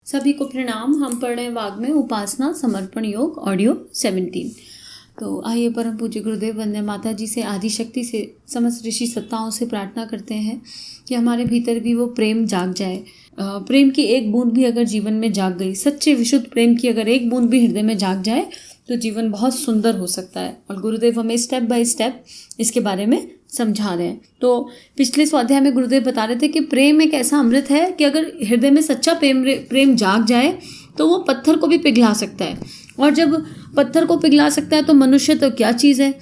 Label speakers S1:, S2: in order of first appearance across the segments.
S1: सभी को प्रणाम। हम पढ़ रहे हैं वाग् में उपासना समर्पण योग ऑडियो 17। तो आइए परम पूज्य गुरुदेव वंदे माता जी से, आदिशक्ति से, समस्त ऋषि सत्ताओं से प्रार्थना करते हैं कि हमारे भीतर भी वो प्रेम जाग जाए। प्रेम की एक बूंद भी अगर जीवन में जाग गई, सच्चे विशुद्ध प्रेम की अगर एक बूंद भी हृदय में जाग जाए तो जीवन बहुत सुंदर हो सकता है। और गुरुदेव हमें स्टेप बाय स्टेप इसके बारे में समझा रहे हैं। तो पिछले स्वाध्याय में गुरुदेव बता रहे थे कि प्रेम एक ऐसा अमृत है कि अगर हृदय में सच्चा प्रेम जाग जाए तो वो पत्थर को भी पिघला सकता है। और जब पत्थर को पिघला सकता है तो मनुष्य तो क्या चीज़ है।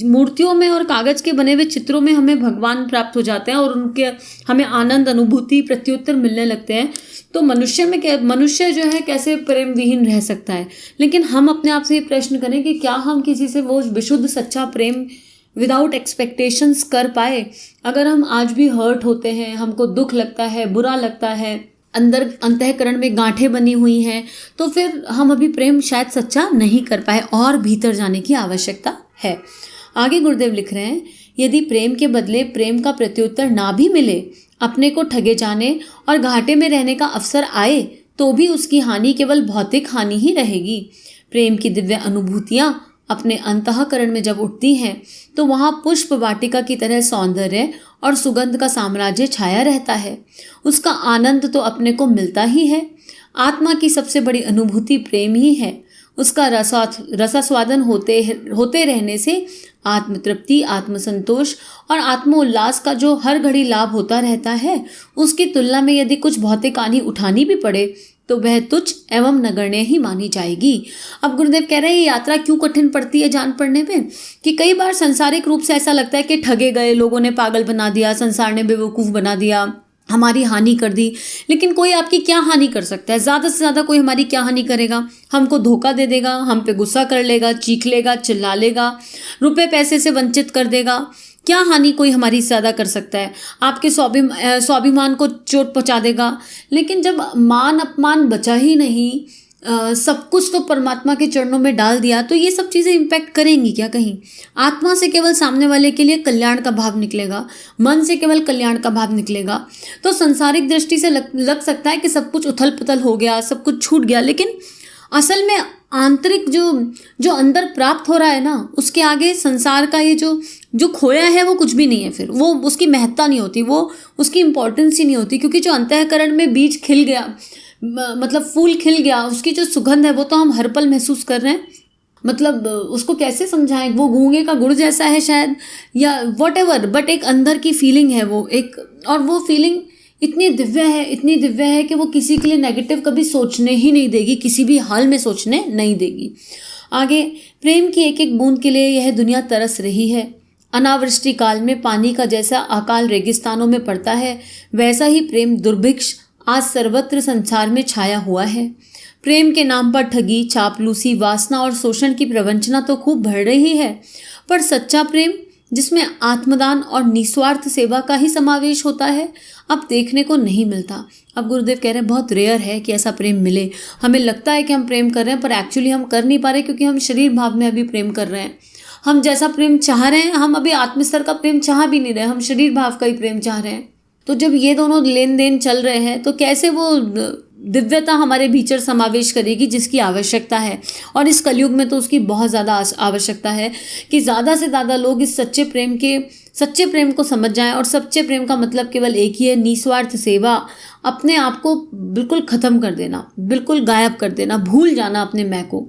S1: मूर्तियों में और कागज़ के बने हुए चित्रों में हमें भगवान प्राप्त हो जाते हैं और उनके हमें आनंद, अनुभूति, प्रत्युत्तर मिलने लगते हैं। तो मनुष्य जो है कैसे प्रेम विहीन रह सकता है। लेकिन हम अपने आप से ये प्रश्न करें कि क्या हम किसी से वो विशुद्ध सच्चा प्रेम विदाउट एक्सपेक्टेशंस कर पाए। अगर हम आज भी हर्ट होते हैं, हमको दुख लगता है, बुरा लगता है, अंदर अंतःकरण में गांठें बनी हुई हैं, तो फिर हम अभी प्रेम शायद सच्चा नहीं कर पाए और भीतर जाने की आवश्यकता है। आगे गुरुदेव लिख रहे हैं, यदि प्रेम के बदले प्रेम का प्रत्युत्तर ना भी मिले, अपने को ठगे जाने और घाटे में रहने का अवसर आए, तो भी उसकी हानि केवल भौतिक हानि ही रहेगी। प्रेम की दिव्य अनुभूतियाँ अपने अंतःकरण में जब उठती हैं तो वहाँ पुष्प वाटिका की तरह सौंदर्य और सुगंध का साम्राज्य छाया रहता है। उसका आनंद तो अपने को मिलता ही है। आत्मा की सबसे बड़ी अनुभूति प्रेम ही है। उसका रसास्वादन होते रहने से आत्मतृप्ति, आत्मसंतोष और आत्मोल्लास का जो हर घड़ी लाभ होता रहता है, उसकी तुलना में यदि कुछ भौतिक हानि उठानी भी पड़े तो वह तुच्छ एवं नगण्य ही मानी जाएगी। अब गुरुदेव कह रहे हैं ये यात्रा क्यों कठिन पड़ती है जान पड़ने में, कि कई बार सांसारिक रूप से ऐसा लगता है कि ठगे गए, लोगों ने पागल बना दिया, संसार ने बेवकूफ़ बना दिया, हमारी हानि कर दी। लेकिन कोई आपकी क्या हानि कर सकता है? ज़्यादा से ज़्यादा कोई हमारी क्या हानि करेगा? हमको धोखा दे देगा, हम पे गुस्सा कर लेगा, चीख लेगा, चिल्ला लेगा, रुपए पैसे से वंचित कर देगा। क्या हानि कोई हमारी ज़्यादा कर सकता है? आपके स्वाभिमान को चोट पहुंचा देगा। लेकिन जब मान अपमान बचा ही नहीं, सब कुछ तो परमात्मा के चरणों में डाल दिया, तो ये सब चीज़ें इम्पैक्ट करेंगी क्या कहीं? आत्मा से केवल सामने वाले के लिए कल्याण का भाव निकलेगा, मन से केवल कल्याण का भाव निकलेगा। तो संसारिक दृष्टि से लग सकता है कि सब कुछ उथल पुथल हो गया, सब कुछ छूट गया। लेकिन असल में आंतरिक जो अंदर प्राप्त हो रहा है ना, उसके आगे संसार का ये जो खोया है वो कुछ भी नहीं है। फिर वो उसकी महत्ता नहीं होती, वो उसकी इम्पोर्टेंस ही नहीं होती। क्योंकि जो अंतःकरण में बीज खिल गया, मतलब फूल खिल गया, उसकी जो सुगंध है वो तो हम हर पल महसूस कर रहे हैं। मतलब उसको कैसे समझाएं, वो गूंगे का गुड़ जैसा है शायद, या व्हाटएवर, बट एक अंदर की फीलिंग है वो एक। और वो फीलिंग इतनी दिव्य है कि वो किसी के लिए नेगेटिव कभी सोचने ही नहीं देगी, किसी भी हाल में सोचने नहीं देगी। आगे, प्रेम की एक एक बूंद के लिए यह दुनिया तरस रही है। अनावृष्टि काल में पानी का जैसा अकाल रेगिस्तानों में पड़ता है, वैसा ही प्रेम दुर्भिक्ष आज सर्वत्र संसार में छाया हुआ है। प्रेम के नाम पर ठगी, चापलूसी, वासना और शोषण की प्रवंचना तो खूब बढ़ रही है, पर सच्चा प्रेम जिसमें आत्मदान और निस्वार्थ सेवा का ही समावेश होता है, अब देखने को नहीं मिलता। अब गुरुदेव कह रहे हैं बहुत रेयर है कि ऐसा प्रेम मिले। हमें लगता है कि हम प्रेम कर रहे हैं, पर एक्चुअली हम कर नहीं पा रहे, क्योंकि हम शरीर भाव में अभी प्रेम कर रहे हैं। हम जैसा प्रेम चाह रहे हैं, हम अभी आत्मस्तर का प्रेम चाह भी नहीं रहे, हम शरीर भाव का ही प्रेम चाह रहे हैं। तो जब ये दोनों लेन देन चल रहे हैं तो कैसे वो दिव्यता हमारे भीतर समावेश करेगी जिसकी आवश्यकता है। और इस कलयुग में तो उसकी बहुत ज़्यादा आवश्यकता है कि ज़्यादा से ज़्यादा लोग इस सच्चे प्रेम को समझ जाएं। और सच्चे प्रेम का मतलब केवल एक ही है, निस्वार्थ सेवा। अपने आप को बिल्कुल ख़त्म कर देना, बिल्कुल गायब कर देना, भूल जाना अपने मैं को।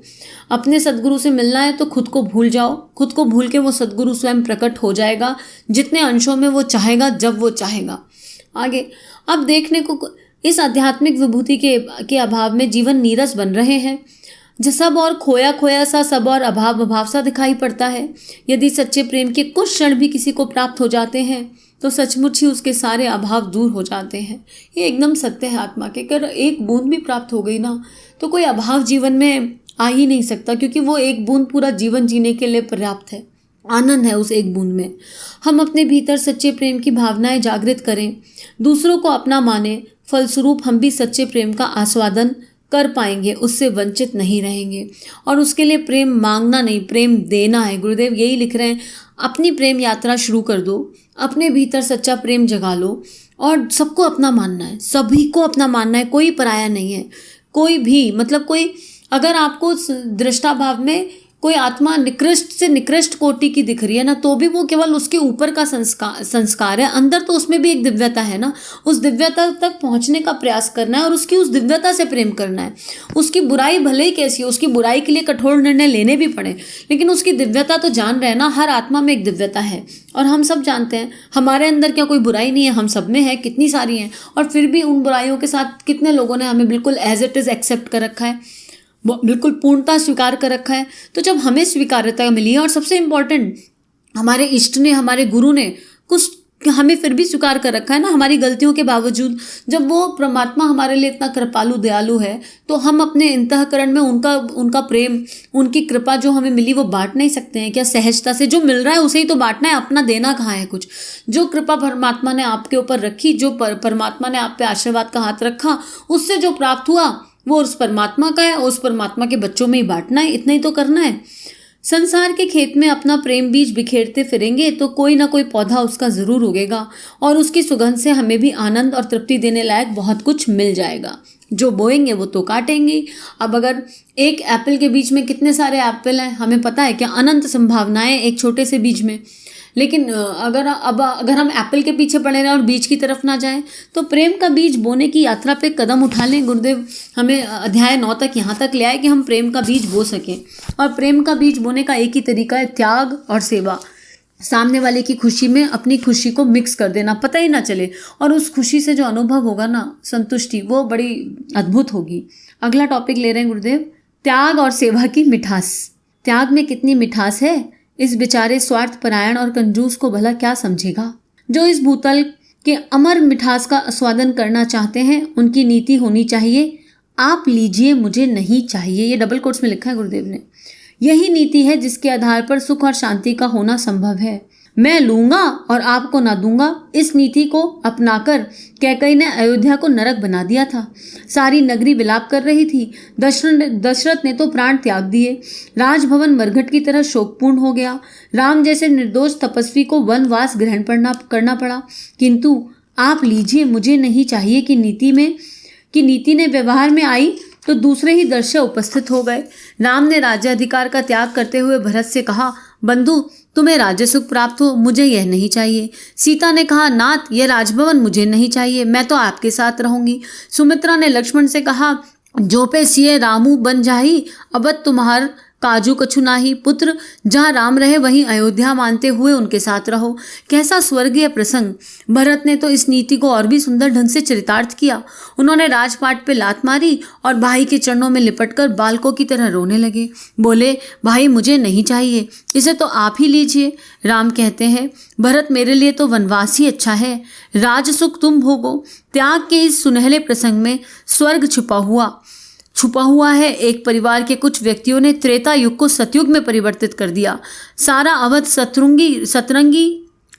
S1: अपने सद्गुरु से मिलना है तो खुद को भूल जाओ, खुद को भूल के वो सद्गुरु स्वयं प्रकट हो जाएगा, जितने अंशों में वो चाहेगा, जब वो चाहेगा। आगे, अब देखने को इस आध्यात्मिक विभूति के अभाव में जीवन नीरस बन रहे हैं। जो सब और खोया सा, सब और अभाव सा दिखाई पड़ता है। यदि सच्चे प्रेम के कुछ क्षण भी किसी को प्राप्त हो जाते हैं तो सचमुच ही उसके सारे अभाव दूर हो जाते हैं। ये एकदम सत्य है आत्मा के। अगर एक बूंद भी प्राप्त हो गई ना तो कोई अभाव जीवन में आ ही नहीं सकता, क्योंकि वो एक बूंद पूरा जीवन जीने के लिए पर्याप्त है। आनंद है उस एक बूंद में। हम अपने भीतर सच्चे प्रेम की भावनाएं जागृत करें, दूसरों को अपना माने, फलस्वरूप हम भी सच्चे प्रेम का आस्वादन कर पाएंगे, उससे वंचित नहीं रहेंगे। और उसके लिए प्रेम मांगना नहीं, प्रेम देना है। गुरुदेव यही लिख रहे हैं, अपनी प्रेम यात्रा शुरू कर दो, अपने भीतर सच्चा प्रेम जगा लो और सबको अपना मानना है, सभी को अपना मानना है, कोई पराया नहीं है। कोई भी मतलब कोई अगर आपको दृष्टाभाव में कोई आत्मा निकृष्ट से निकृष्ट कोटि की दिख रही है ना, तो भी वो केवल उसके ऊपर का संस्कार है, अंदर तो उसमें भी एक दिव्यता है ना। उस दिव्यता तक पहुंचने का प्रयास करना है और उसकी उस दिव्यता से प्रेम करना है। उसकी बुराई भले ही कैसी हो, उसकी बुराई के लिए कठोर निर्णय लेने भी पड़े, लेकिन उसकी दिव्यता तो जान रहे हैं ना। हर आत्मा में एक दिव्यता है और हम सब जानते हैं हमारे अंदर क्या कोई बुराई नहीं है, हम सब में है, कितनी सारी हैं। और फिर भी उन बुराइयों के साथ कितने लोगों ने हमें बिल्कुल एज इट इज़ एक्सेप्ट कर रखा है, बिल्कुल पूर्णता स्वीकार कर रखा है। तो जब हमें स्वीकार्यता मिली है और सबसे इम्पोर्टेंट हमारे इष्ट ने, हमारे गुरु ने कुछ हमें फिर भी स्वीकार कर रखा है ना, हमारी गलतियों के बावजूद, जब वो परमात्मा हमारे लिए इतना कृपालु दयालु है, तो हम अपने अंतःकरण में उनका प्रेम, उनकी कृपा जो हमें मिली वो बांट नहीं सकते हैं क्या? सहजता से जो मिल रहा है उसे ही तो बांटना है, अपना देना कहाँ है कुछ। जो कृपा परमात्मा ने आपके ऊपर रखी, जो परमात्मा ने आप पे आशीर्वाद का हाथ रखा, उससे जो प्राप्त हुआ वो उस परमात्मा का है, उस परमात्मा के बच्चों में ही बांटना है, इतना ही तो करना है। संसार के खेत में अपना प्रेम बीज बिखेरते फिरेंगे तो कोई ना कोई पौधा उसका ज़रूर उगेगा और उसकी सुगंध से हमें भी आनंद और तृप्ति देने लायक बहुत कुछ मिल जाएगा। जो बोएंगे वो तो काटेंगे। अब अगर एक एप्पल के बीच में कितने सारे एप्पल हैं, हमें पता है क्या? अनंत संभावनाएं एक छोटे से बीज में। लेकिन अगर हम एप्पल के पीछे पड़े रहें और बीज की तरफ ना जाएं, तो प्रेम का बीज बोने की यात्रा पे कदम उठा लें। गुरुदेव हमें अध्याय 9 तक यहाँ तक ले आए कि हम प्रेम का बीज बो सकें। और प्रेम का बीज बोने का एक ही तरीका है, त्याग और सेवा। सामने वाले की खुशी में अपनी खुशी को मिक्स कर देना, पता ही ना चले, और उस खुशी से जो अनुभव होगा ना, संतुष्टि, वो बड़ी अद्भुत होगी। अगला टॉपिक ले रहे हैं गुरुदेव, त्याग और सेवा की मिठास। त्याग में कितनी मिठास है, इस बेचारे स्वार्थ परायण और कंजूस को भला क्या समझेगा। जो इस भूतल के अमर मिठास का आस्वादन करना चाहते हैं, उनकी नीति होनी चाहिए, आप लीजिए मुझे नहीं चाहिए। ये डबल कोट्स में लिखा है गुरुदेव ने। यही नीति है जिसके आधार पर सुख और शांति का होना संभव है। मैं लूंगा और आपको ना दूंगा, इस नीति को अपनाकर कैकई ने अयोध्या को नरक बना दिया था। सारी नगरी विलाप कर रही थी। दशरथ ने तो प्राण त्याग दिए। राजभवन मरघट की तरह शोकपूर्ण हो गया। राम जैसे निर्दोष तपस्वी को वनवास ग्रहण करना पड़ा। किंतु आप लीजिए मुझे नहीं चाहिए कि नीति ने व्यवहार में आई तो दूसरे ही दृश्य उपस्थित हो गए। राम ने राज्याधिकार का त्याग करते हुए भरत से कहा, बंधु तुम्हें राज्य सुख प्राप्त हो, मुझे यह नहीं चाहिए। सीता ने कहा, नाथ यह राजभवन मुझे नहीं चाहिए, मैं तो आपके साथ रहूंगी। सुमित्रा ने लक्ष्मण से कहा, जो पे सिए रामू बन जाही, अबत तुम्हार काजू कछु नाही। पुत्र जहाँ राम रहे वहीं अयोध्या मानते हुए उनके साथ रहो। कैसा स्वर्गीय प्रसंग। भरत ने तो इस नीति को और भी सुंदर ढंग से चरितार्थ किया। उन्होंने राजपाट पे लात मारी और भाई के चरणों में लिपटकर बालकों की तरह रोने लगे। बोले, भाई मुझे नहीं चाहिए, इसे तो आप ही लीजिए। राम कहते हैं, भरत मेरे लिए तो वनवास ही अच्छा है, राज सुख तुम भोगो। त्याग के इस सुनहले प्रसंग में स्वर्ग छुपा हुआ है। एक परिवार के कुछ व्यक्तियों ने त्रेता युग को सतयुग में परिवर्तित कर दिया। सारा अवध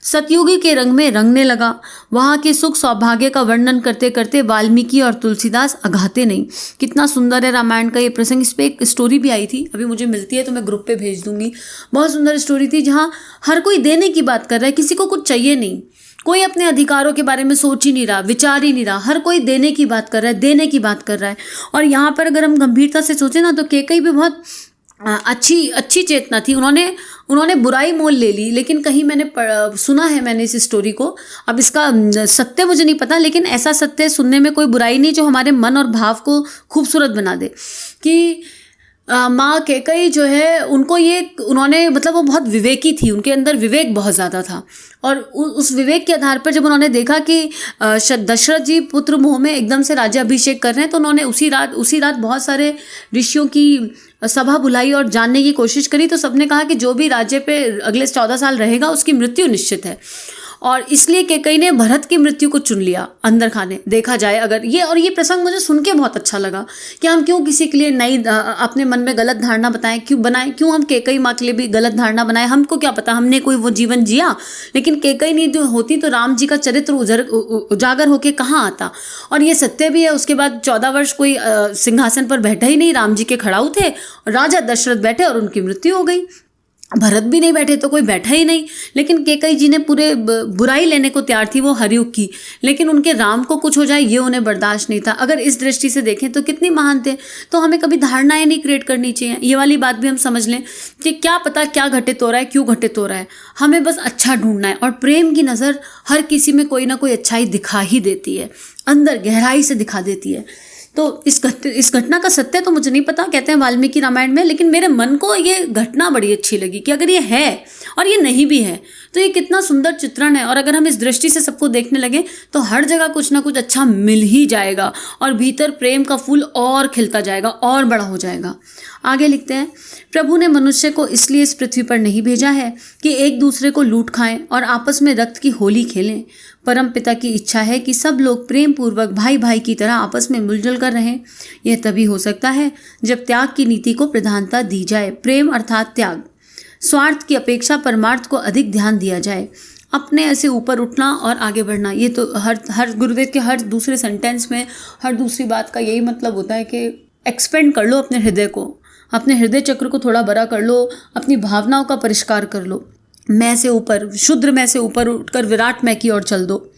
S1: सतयुगी के रंग में रंगने लगा। वहाँ के सुख सौभाग्य का वर्णन करते करते वाल्मीकि और तुलसीदास अघाते नहीं। कितना सुंदर है रामायण का ये प्रसंग। इस पर एक स्टोरी भी आई थी, अभी मुझे मिलती है तो मैं ग्रुप पे भेज दूंगी। बहुत सुंदर स्टोरी थी, जहाँ हर कोई देने की बात कर रहा है, किसी को कुछ चाहिए नहीं, कोई अपने अधिकारों के बारे में सोच ही नहीं रहा, विचार ही नहीं रहा, हर कोई देने की बात कर रहा है, देने की बात कर रहा है। और यहाँ पर अगर हम गंभीरता से सोचें ना, तो कैकई भी बहुत अच्छी चेतना थी। उन्होंने बुराई मोल ले ली, लेकिन कहीं मैंने सुना है मैंने इस स्टोरी को, अब इसका सत्य मुझे नहीं पता, लेकिन ऐसा सत्य सुनने में कोई बुराई नहीं जो हमारे मन और भाव को खूबसूरत बना दे। कि माँ कैकई जो है, उन्होंने मतलब वो बहुत विवेकी थी, उनके अंदर विवेक बहुत ज़्यादा था। और उस विवेक के आधार पर जब उन्होंने देखा कि दशरथ जी पुत्र मोह में एकदम से राज्याभिषेक कर रहे हैं, तो उन्होंने उसी रात बहुत सारे ऋषियों की सभा बुलाई और जानने की कोशिश करी। तो सबने कहा कि जो भी राज्य पे अगले 14 साल रहेगा उसकी मृत्यु निश्चित है। और इसलिए कैकई ने भरत की मृत्यु को चुन लिया अंदर खाने। देखा जाए अगर ये प्रसंग मुझे सुन के बहुत अच्छा लगा कि हम क्यों किसी के लिए नई अपने मन में गलत धारणा क्यों हम कैकई माँ के लिए भी गलत धारणा बनाए। हमको क्या पता, हमने कोई वो जीवन जिया, लेकिन कैकई नहीं जो होती तो राम जी का चरित्र उजागर होके कहाँ आता। और ये सत्य भी है। उसके बाद 14 वर्ष कोई सिंहासन पर बैठा ही नहीं, राम जी के खड़ाऊ थे, राजा दशरथ बैठे और उनकी मृत्यु हो गई। भरत भी नहीं बैठे तो कोई बैठा ही नहीं, लेकिन कैकेयी जी ने पूरे बुराई लेने को तैयार थी वो हरयुग की, लेकिन उनके राम को कुछ हो जाए ये उन्हें बर्दाश्त नहीं था। अगर इस दृष्टि से देखें तो कितनी महान थे। तो हमें कभी धारणाएं नहीं क्रिएट करनी चाहिए, ये वाली बात भी हम समझ लें कि क्या पता क्या घटित हो रहा है, क्यों घटित हो रहा है, हमें बस अच्छा ढूंढना है। और प्रेम की नज़र हर किसी में कोई ना कोई अच्छाई दिखा ही देती है, अंदर गहराई से दिखा देती है। तो इस घटना का सत्य तो मुझे नहीं पता, कहते हैं वाल्मीकि रामायण में, लेकिन मेरे मन को ये घटना बड़ी अच्छी लगी कि अगर ये है और ये नहीं भी है तो ये कितना सुंदर चित्रण है। और अगर हम इस दृष्टि से सबको देखने लगे तो हर जगह कुछ ना कुछ अच्छा मिल ही जाएगा और भीतर प्रेम का फूल और खिलता जाएगा और बड़ा हो जाएगा। आगे लिखते हैं, प्रभु ने मनुष्य को इसलिए इस पृथ्वी पर नहीं भेजा है कि एक दूसरे को लूट खाएं और आपस में रक्त की होली खेलें। परम पिता की इच्छा है कि सब लोग प्रेम पूर्वक भाई भाई की तरह आपस में मिलजुल कर रहें। यह तभी हो सकता है जब त्याग की नीति को प्रधानता दी जाए। प्रेम अर्थात त्याग, स्वार्थ की अपेक्षा परमार्थ को अधिक ध्यान दिया जाए। अपने ऐसे ऊपर उठना और आगे बढ़ना, ये तो हर गुरुदेव के हर दूसरे सेंटेंस में, हर दूसरी बात का यही मतलब होता है कि एक्सपेंड कर लो अपने हृदय को, अपने हृदय चक्र को थोड़ा बड़ा कर लो, अपनी भावनाओं का परिष्कार कर लो। मैं से ऊपर, शुद्र मैं से ऊपर उठकर विराट मैं की ओर चल दो।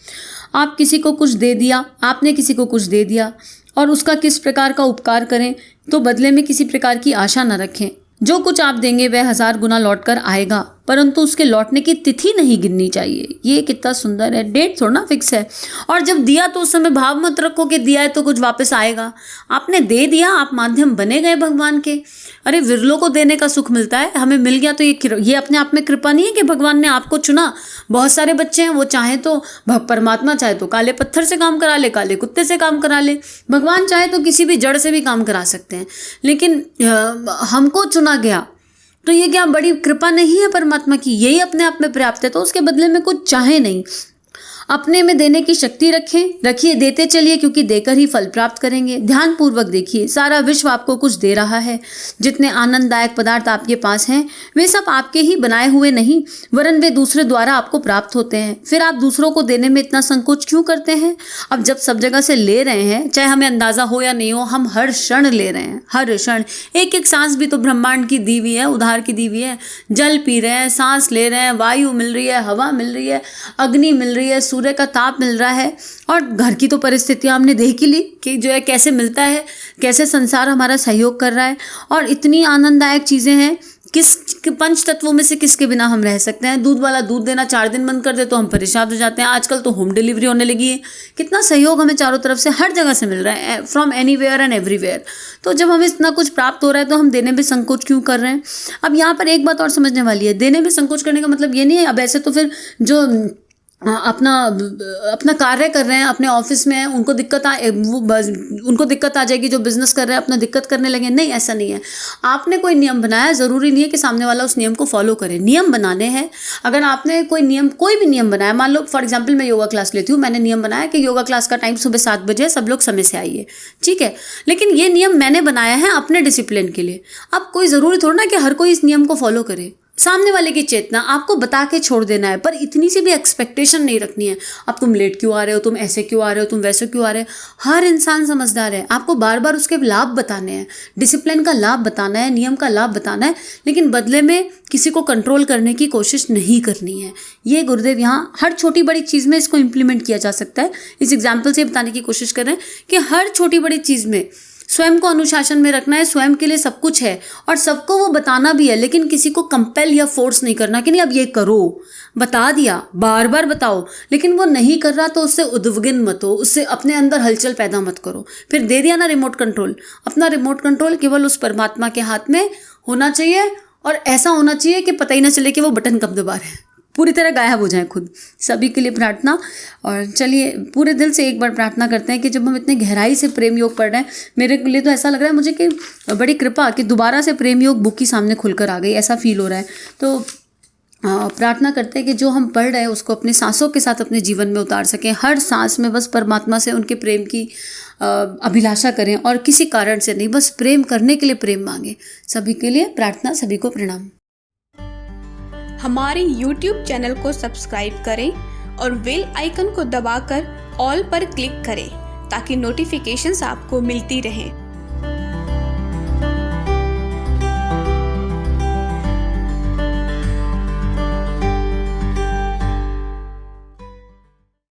S1: आप किसी को कुछ दे दिया, आपने किसी को कुछ दे दिया और उसका किस प्रकार का उपकार करें तो बदले में किसी प्रकार की आशा न रखें। जो कुछ आप देंगे वह 1000 गुना लौट कर आएगा, परंतु उसके लौटने की तिथि नहीं गिननी चाहिए। ये कितना सुंदर है, डेट थोड़ा ना फिक्स है। और जब दिया तो उस समय भाव मत रखो कि दिया है तो कुछ वापस आएगा। आपने दे दिया, आप माध्यम बने गए भगवान के। अरे विरलों को देने का सुख मिलता है, हमें मिल गया तो ये अपने आप में कृपा नहीं है कि भगवान ने आपको चुना। बहुत सारे बच्चे हैं, वो चाहे तो परमात्मा चाहे तो काले पत्थर से काम करा ले, काले कुत्ते से काम करा ले, भगवान चाहे तो किसी भी जड़ से भी काम करा सकते हैं, लेकिन हमको चुना गया तो ये क्या बड़ी कृपा नहीं है परमात्मा की? यही अपने आप में पर्याप्त है। तो उसके बदले में कुछ चाहे नहीं, अपने में देने की शक्ति रखिए, देते चलिए, क्योंकि देकर ही फल प्राप्त करेंगे। ध्यान पूर्वक देखिए, सारा विश्व आपको कुछ दे रहा है। जितने आनंददायक पदार्थ आपके पास हैं वे सब आपके ही बनाए हुए नहीं, वरन वे दूसरे द्वारा आपको प्राप्त होते हैं। फिर आप दूसरों को देने में इतना संकोच क्यों करते हैं? अब जब सब जगह से ले रहे हैं, चाहे हमें अंदाजा हो या नहीं हो, हम हर क्षण ले रहे हैं, हर क्षण। एक एक सांस भी तो ब्रह्मांड की दी हुई है, उधार की दी हुई है। जल पी रहे हैं, सांस ले रहे हैं, वायु मिल रही है, हवा मिल रही है, अग्नि मिल रही है, सूर्य का ताप मिल रहा है। और घर की तो परिस्थितियां हमने देख ही ली कि जो है कैसे मिलता है, कैसे संसार हमारा सहयोग कर रहा है। और इतनी आनंददायक चीज़ें हैं, किस पंच तत्वों में से किसके बिना हम रह सकते हैं? दूध वाला दूध देना 4 दिन बंद कर दे तो हम परेशान हो जाते हैं। आजकल तो होम डिलीवरी होने लगी है, कितना सहयोग हमें चारों तरफ से हर जगह से मिल रहा है, फ्रॉम एनीवेयर एंड एवरीवेयर। तो जब हमें इतना कुछ प्राप्त हो रहा है तो हम देने में संकोच क्यों कर रहे हैं? अब यहाँ पर एक बात और समझने वाली है, देने में संकोच करने का मतलब ये नहीं है अब ऐसे तो फिर जो अपना कार्य कर रहे हैं अपने ऑफिस में, उनको दिक्कत आ जाएगी, जो बिजनेस कर रहे हैं अपना दिक्कत करने लगे। नहीं, ऐसा नहीं है। आपने कोई नियम बनाया, ज़रूरी नहीं है कि सामने वाला उस नियम को फॉलो करे। नियम बनाने हैं। अगर आपने कोई भी नियम बनाया, मान लो फॉर एग्जांपल मैं योगा क्लास लेती हूँ, मैंने नियम बनाया कि योगा क्लास का टाइम सुबह 7 बजे, सब लोग समय से आइए, ठीक है। लेकिन ये नियम मैंने बनाया है अपने डिसिप्लिन के लिए। अब कोई ज़रूरी थोड़ा ना कि हर कोई इस नियम को फॉलो करे। सामने वाले की चेतना आपको बता के छोड़ देना है, पर इतनी सी भी एक्सपेक्टेशन नहीं रखनी है। अब तुम लेट क्यों आ रहे हो, तुम ऐसे क्यों आ रहे हो, तुम वैसे क्यों आ रहे हो। हर इंसान समझदार है, आपको बार बार उसके लाभ बताने हैं, डिसिप्लिन का लाभ बताना है, नियम का लाभ बताना है, लेकिन बदले में किसी को कंट्रोल करने की कोशिश नहीं करनी है। ये गुरुदेव यहाँ हर छोटी बड़ी चीज़ में इसको इम्प्लीमेंट किया जा सकता है। इस एग्जाम्पल से बताने की कोशिश कर रहे हैं कि हर छोटी बड़ी चीज़ में स्वयं को अनुशासन में रखना है। स्वयं के लिए सब कुछ है और सबको वो बताना भी है, लेकिन किसी को कंपेल या फोर्स नहीं करना कि नहीं अब ये करो। बता दिया, बार बार बताओ, लेकिन वो नहीं कर रहा तो उससे उद्विग्न मत हो, उससे अपने अंदर हलचल पैदा मत करो। फिर दे दिया ना रिमोट कंट्रोल, अपना रिमोट कंट्रोल केवल उस परमात्मा के हाथ में होना चाहिए और ऐसा होना चाहिए कि पता ही ना चले कि वो बटन कब दबा रहे हैं, पूरी तरह गायब हो जाए खुद। सभी के लिए प्रार्थना। और चलिए पूरे दिल से एक बार प्रार्थना करते हैं कि जब हम इतने गहराई से प्रेम योग पढ़ रहे हैं, मेरे लिए तो ऐसा लग रहा है मुझे कि बड़ी कृपा कि दोबारा से प्रेम योग बुक की सामने खुलकर आ गई, ऐसा फील हो रहा है। तो प्रार्थना करते हैं कि जो हम पढ़ रहे हैं उसको अपने सांसों के साथ अपने जीवन में उतार सकें। हर सांस में बस परमात्मा से उनके प्रेम की अभिलाषा करें और किसी कारण से नहीं, बस प्रेम करने के लिए प्रेम मांगे। सभी के लिए प्रार्थना, सभी को प्रणाम।
S2: हमारे YouTube चैनल को सब्सक्राइब करें और बेल आइकन को दबाकर ऑल पर क्लिक करें ताकि नोटिफिकेशंस आपको मिलती रहें।